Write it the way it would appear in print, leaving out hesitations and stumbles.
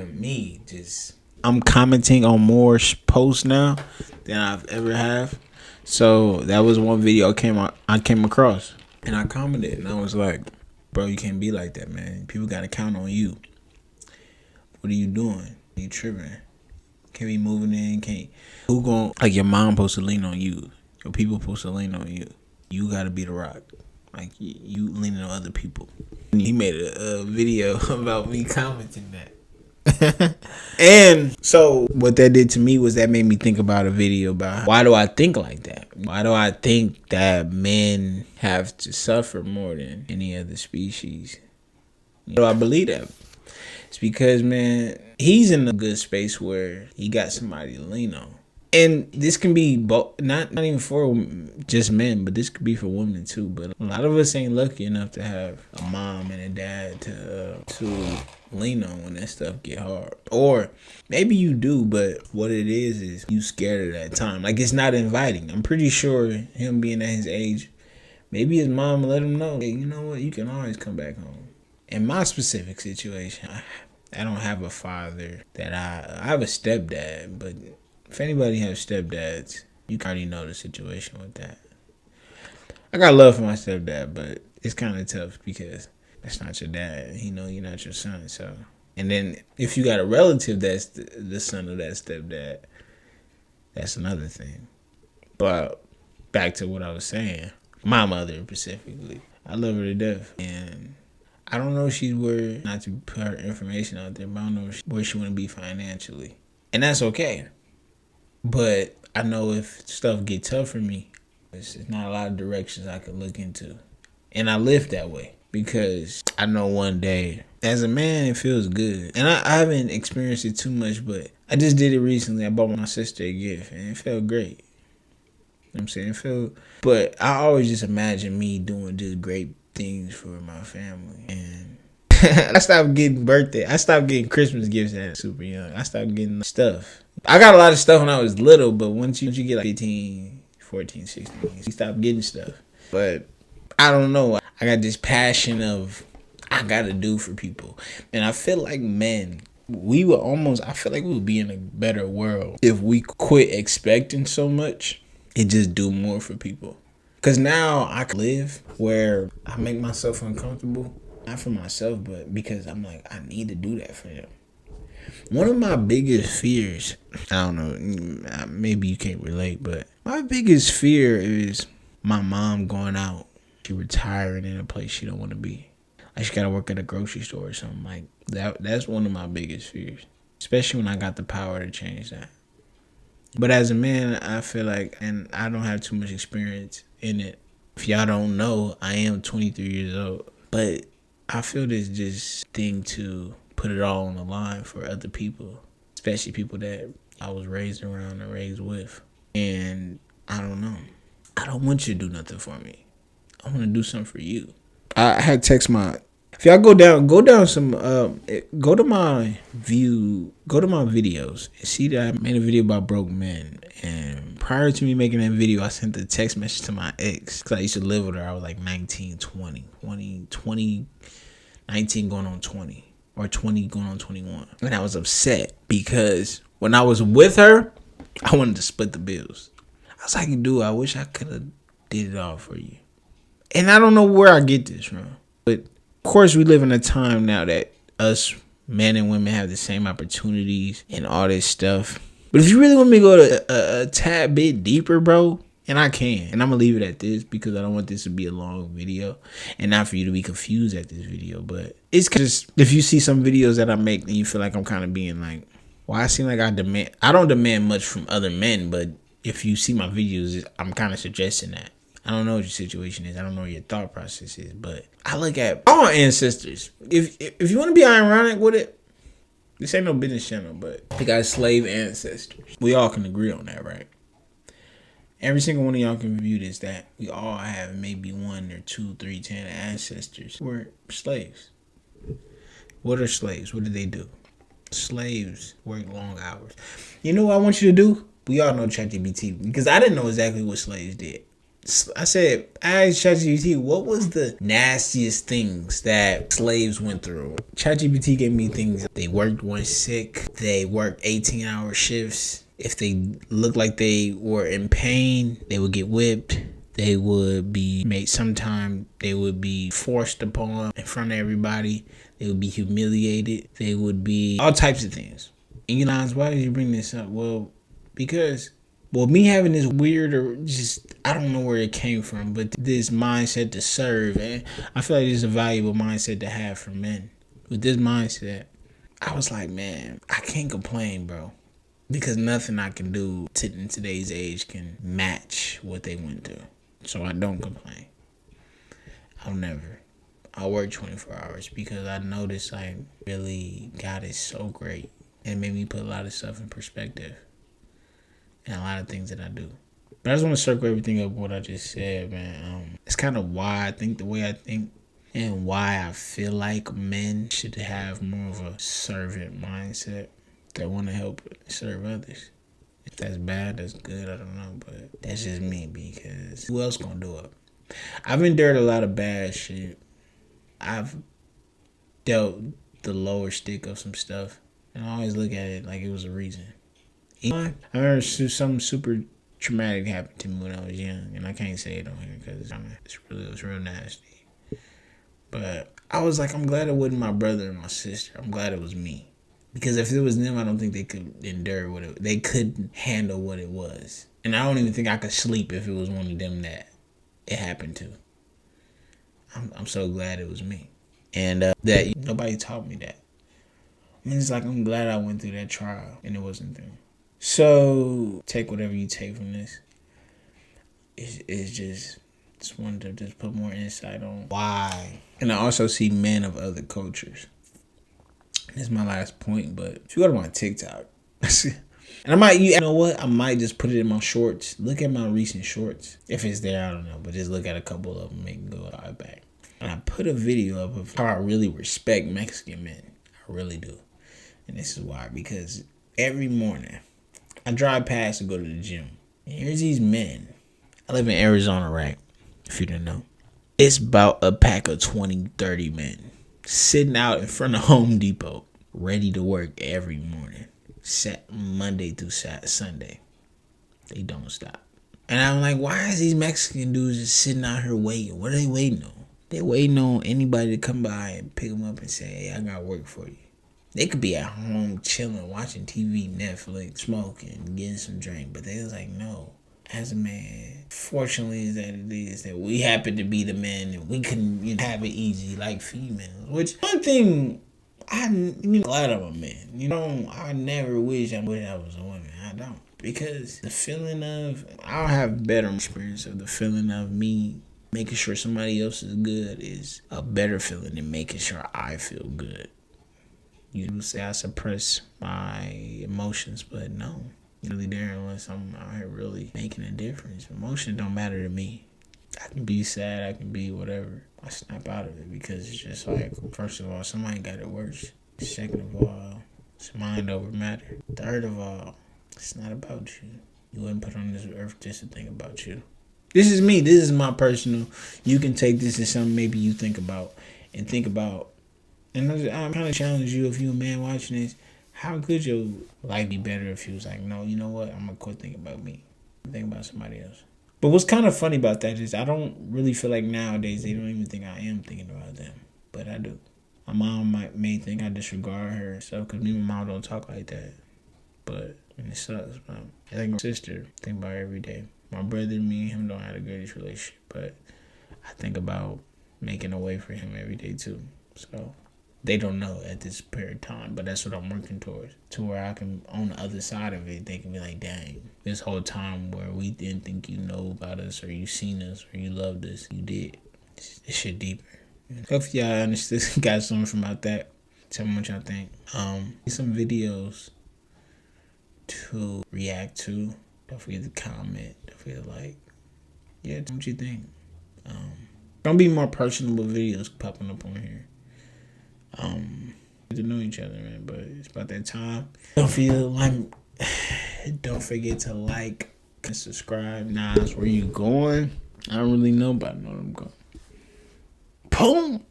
and me just I'm commenting on more posts now than I've ever have. So that was one video I came across, and I commented, and I was like, "Bro, you can't be like that, man. People gotta count on you. What are you doing? You tripping? Can't be moving in. Can't who gon' like your mom supposed to lean on you? Your people supposed to lean on you. You gotta be the rock. Like you leaning on other people." And he made a video about me commenting that. And so what that did to me was that made me think about a video about why do I think like that? Why do I think that men have to suffer more than any other species? Do I believe that? It's because, man, he's in a good space where he got somebody to lean on. And this can be not even for just men, but this could be for women too. But a lot of us ain't lucky enough to have a mom and a dad to lean on when that stuff get hard. Or maybe you do, but what it is you scared of that time. Like, it's not inviting. I'm pretty sure him being at his age, maybe his mom let him know, hey, you know what, you can always come back home. In my specific situation, I don't have a father that I have a stepdad, but if anybody has stepdads, you already know the situation with that. I got love for my stepdad, but it's kind of tough because that's not your dad. He know you're not your son. So, and then if you got a relative that's the son of that stepdad, that's another thing. But back to what I was saying, my mother specifically, I love her to death, and I don't know if she's where, not to put her information out there, but I don't know where she want to be financially, and that's okay. But I know if stuff get tough for me, there's not a lot of directions I could look into. And I live that way because I know one day, as a man, it feels good. And I haven't experienced it too much, but I just did it recently. I bought my sister a gift, and it felt great. You know what I'm saying? But I always just imagine me doing just great things for my family. And I stopped getting Christmas gifts at super young. I stopped getting stuff. I got a lot of stuff when I was little, but once you get like 15, 14, 16, you stop getting stuff. But I don't know. I got this passion of I gotta do for people. And I feel like men, I feel like we would be in a better world if we quit expecting so much and just do more for people. Because now I can live where I make myself uncomfortable. Not for myself, but because I'm like, I need to do that for them. One of my biggest fears, I don't know, maybe you can't relate, but my biggest fear is my mom going out. She retiring in a place she don't want to be. Like she got to work at a grocery store or something like that. That's one of my biggest fears, especially when I got the power to change that. But as a man, I feel like, and I don't have too much experience in it. If y'all don't know, I am 23 years old. But I feel this just thing to put it all on the line for other people, especially people that I was raised around and raised with. And I don't know. I don't want you to do nothing for me. I want to do something for you. I had text my. If y'all go down some, go to my videos and see that I made a video about broke men. And prior to me making that video, I sent a text message to my ex because I used to live with her. I was like 19 going on 20, or 20 going on 21. And I was upset because when I was with her, I wanted to split the bills. I was like, dude, I wish I could have did it all for you. And I don't know where I get this from, but of course we live in a time now that us men and women have the same opportunities and all this stuff. But if you really want me to go to a tad bit deeper, bro, and I can, and I'm gonna leave it at this because I don't want this to be a long video and not for you to be confused at this video. But it's just, if you see some videos that I make and you feel like I'm kind of being like, well, I seem like I don't demand much from other men, but if you see my videos, I'm kind of suggesting that. I don't know what your situation is. I don't know what your thought process is, but I look at all ancestors. If you want to be ironic with it, this ain't no business channel, but they got slave ancestors. We all can agree on that, right? Every single one of y'all can view this, that we all have maybe 1 or 2, 3, 10 ancestors who were slaves. What are slaves? What did they do? Slaves work long hours. You know what I want you to do? We all know ChatGPT because I didn't know exactly what slaves did. I said, I asked ChatGPT, what was the nastiest things that slaves went through? ChatGPT gave me things. They worked when sick. They worked 18-hour shifts. If they looked like they were in pain, they would get whipped. They would be made, sometime they would be forced upon in front of everybody. They would be humiliated. They would be all types of things. And you know, why did you bring this up? Well, because me having this weird, or just, I don't know where it came from, but this mindset to serve, and I feel like it's a valuable mindset to have for men. With this mindset, I was like, man, I can't complain, bro. Because nothing I can do in today's age can match what they went through. So I don't complain. I'll never. I'll work 24 hours because I noticed like really God is so great. And it made me put a lot of stuff in perspective. And a lot of things that I do. But I just want to circle everything up what I just said, man. It's kind of why I think the way I think. And why I feel like men should have more of a servant mindset. That want to help serve others. If that's bad, that's good, I don't know, but that's just me because who else gonna do it? I've endured a lot of bad shit. I've dealt the lower stick of some stuff, and I always look at it like it was a reason. I remember something super traumatic happened to me when I was young, and I can't say it on here because it was real nasty. But I was like, I'm glad it wasn't my brother and my sister. I'm glad it was me. Because if it was them, I don't think they could endure they couldn't handle what it was. And I don't even think I could sleep if it was one of them that it happened to. I'm so glad it was me. And that nobody taught me that. I mean, it's like I'm glad I went through that trial and it wasn't them. So take whatever you take from this. It's just wanted to just put more insight on why. And I also see men of other cultures. This is my last point, but if you go to my TikTok, and I might, you know what? I might just put it in my shorts. Look at my recent shorts. If it's there, I don't know, but just look at a couple of them, make it go right back. And I put a video up of how I really respect Mexican men. I really do. And this is why, because every morning I drive past to go to the gym. And here's these men. I live in Arizona, right? If you didn't know. It's about a pack of 20, 30 men sitting out in front of Home Depot, ready to work every morning, Monday through Sunday. They don't stop. And I'm like, why is these Mexican dudes just sitting out here waiting? What are they waiting on? They waiting on anybody to come by and pick them up and say, hey, I got work for you. They could be at home chilling, watching TV, Netflix, smoking, getting some drink. But they was like, no. As a man, fortunately is that it is that we happen to be the men and we can have it easy like females. Which one thing I'm glad I'm a man. I never wish I was a woman. I don't. Because the feeling of I'll have better experience of the feeling of me making sure somebody else is good is a better feeling than making sure I feel good. You say I suppress my emotions, but no. Really there unless I'm out here really making a difference. Emotion don't matter to me. I can be sad, I can be whatever. I snap out of it because it's just like, first of all, somebody got it worse. Second of all, it's mind over matter. Third of all, it's not about you. You wasn't put on this earth just to think about you. This is me. This is my personal. You can take this as something maybe you think about. And I'm kind of challenge you if you're a man watching this. How could your life be better if you was like, no, you know what? I'm going to quit thinking about me. Think about somebody else. But what's kind of funny about that is I don't really feel like nowadays they don't even think I am thinking about them. But I do. My mom may think I disregard her. So, because me and my mom don't talk like that. But it sucks. But I think my sister, think about her every day. My brother, me and him don't have the greatest relationship. But I think about making a way for him every day too. So they don't know at this period of time, but that's what I'm working towards. To where I can, on the other side of it, they can be like, dang, this whole time where we didn't think you know about us or you seen us or you loved us, you did. This shit deeper. Hopefully y'all understood, got something from out that. Tell me what y'all think. Some videos to react to. Don't forget to comment. Don't forget to like. Yeah, tell me what you think. Don't be more personable videos popping up on here. To know each other, man, but it's about that time. Don't forget to like and subscribe. Nas, where you going? I don't really know about none of them. Boom.